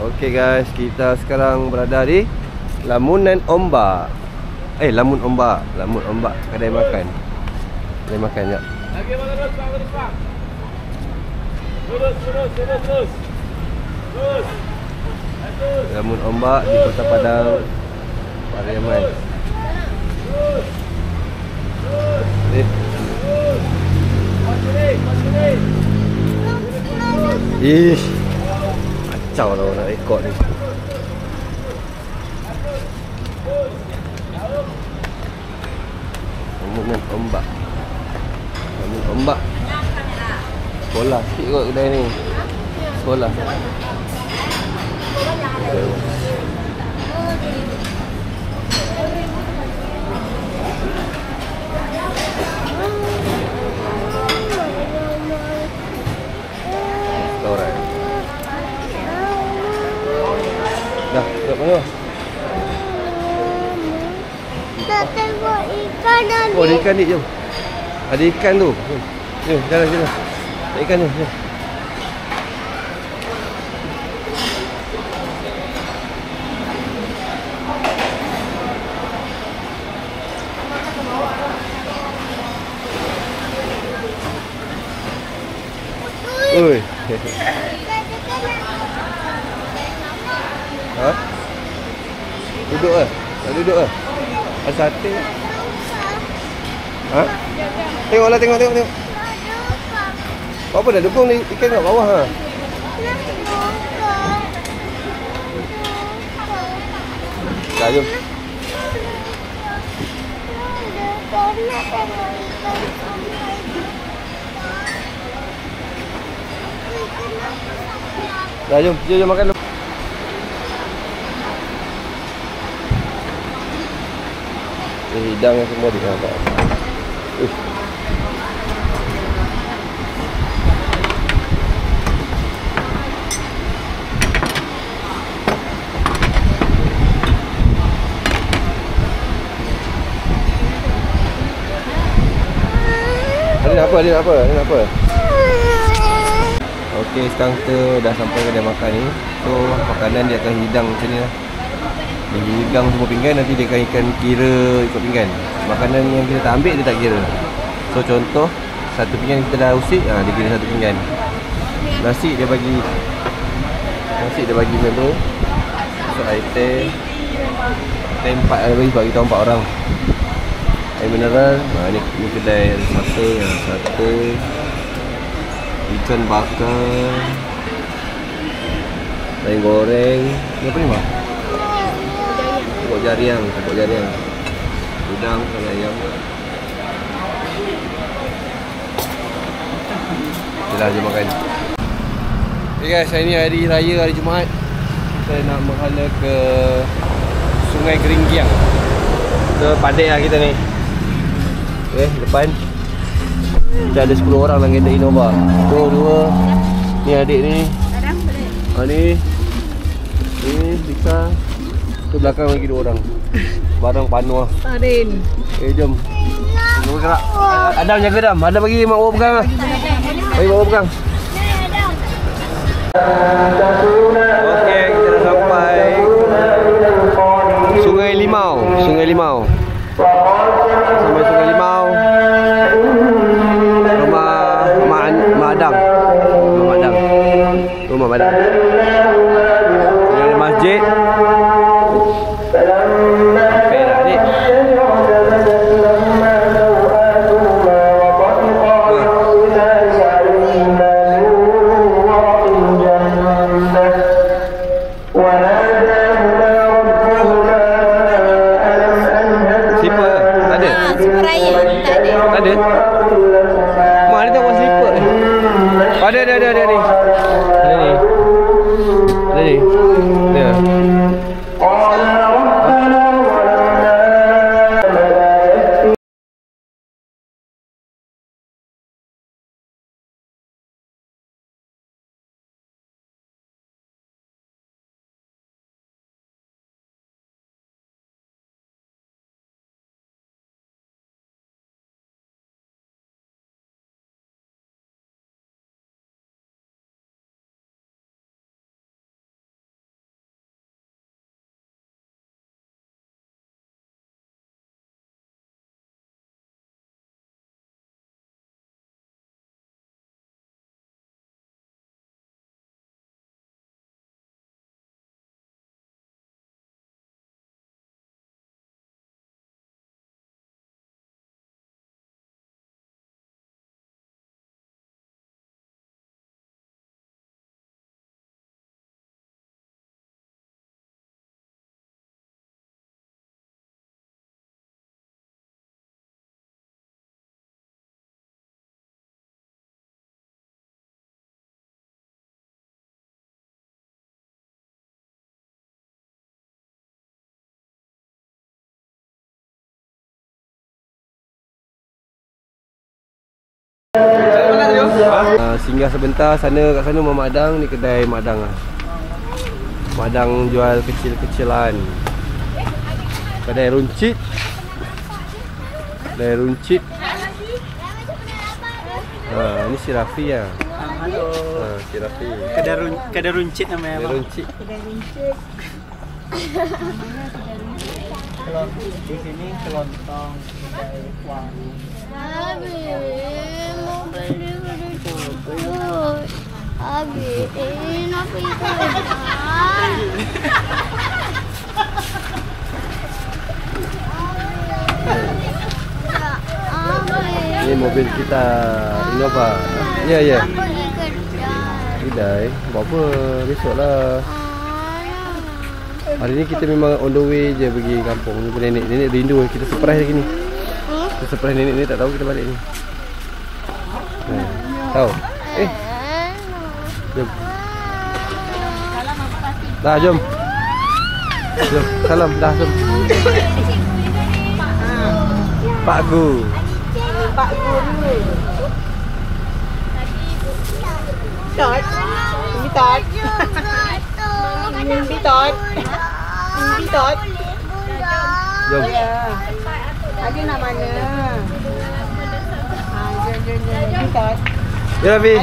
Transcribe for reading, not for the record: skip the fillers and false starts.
Okey guys, kita sekarang berada di Lamunan Ombak. Lamun Ombak, Lamun Ombak, kedai makan. Kedai makan jap. Lagi mana terus bang, terus bang. Terus. Terus. Lamun Ombak di Kota Padang, Pariaman. Ish, kacau lah nak rekod ni. Lamunan Ombak. Lamunan Ombak. Sekolah sikit kot kedai ni. Sekolah. Restoran. Dah, kat mana? Nak tengok ikan tadi. Oh, ada ikan ni, jom. Ada ikan tu. Jom, jalan sini. Ada ikan ni, jom. Oi. Ha? Duduk ke? Nak duduk ke? Ada sate. Ha? Tengoklah, tengok. Apa dah dukung ni ikan kat bawah ha? Dah, jom. Dah, jom makan dulu. Hidang semua di sana. Ada apa? Okey, sekarang kita dah sampai kedai makan ni. So, makanan dia akan hidang macam ni lah. Dia hidang semua pinggan, nanti dia akan kira ikut pinggan. Makanan yang kita tak ambil, dia tak kira. So, contoh, satu pinggan kita dah usik, dia kira satu pinggan. Nasi dia bagi macam tu. So, air teh 4 ada bagi sebab kita 4 orang. Air mineral, ni kedai ada sate, ikan bakar, ayam goreng. Ni apa ni bang? Pokok jariang. Udang, ayam. Itulah je makan. Okay guys, hari ni hari raya, hari Jumaat. Saya nak menghala ke Sungai Geringgiang. Ke Padek lah kita ni. Okay, depan kita ada 10 orang dalam kereta Innova. Tu 2. Ni adik ni. Ni Dika. Tu belakang lagi 2 orang. Barang panuh. Tarin. Jom. Tunggu gerak. Adam jaga Adam. Adam bagi mak bawa pegang lah. Bagi bawa pegang. Okey, kita dah sampai Sungai Limau. Sampai Sungai Limau. Rumah Madang. Ini ada masjid. Perak ni. Slipper tak ada? Slipper raya tak ada. Tak ada? Mak dia tak buat slipper Ada ni. Ada ni. singgah sebentar. Kat sana Mak Dang. Ni kedai Mak Dang lah. Mak Dang jual kecil-kecilan. Kedai runcit. Kedai runcit. Ni si Rafi lah. Halo. Si Rafi. Kedai runcit namanya. Kedai runcit. Kalau di sini kelontong, kedai warung. Abi, mau beli kedai. Abi, nak pergi kedai. Ini mobil kita Innova. Ya. Pergi kedai. Kedai. Buat apa? Besok lah. Hari ni kita memang on the way je pergi kampung. Jumpa nenek. Nenek rindu. Kita surprise lagi ni. Kita surprise nenek ni. Tak tahu kita balik ni. Tahu? Jom. Dah, jom. Jom. Salam. Dah, jom. Pak Gu. Pak Guru. Tot. Ini tot. Ini tot. Ini tot. Jom. Ya. Ada nak mana? Jom. Ini tot. Ya, Rafi.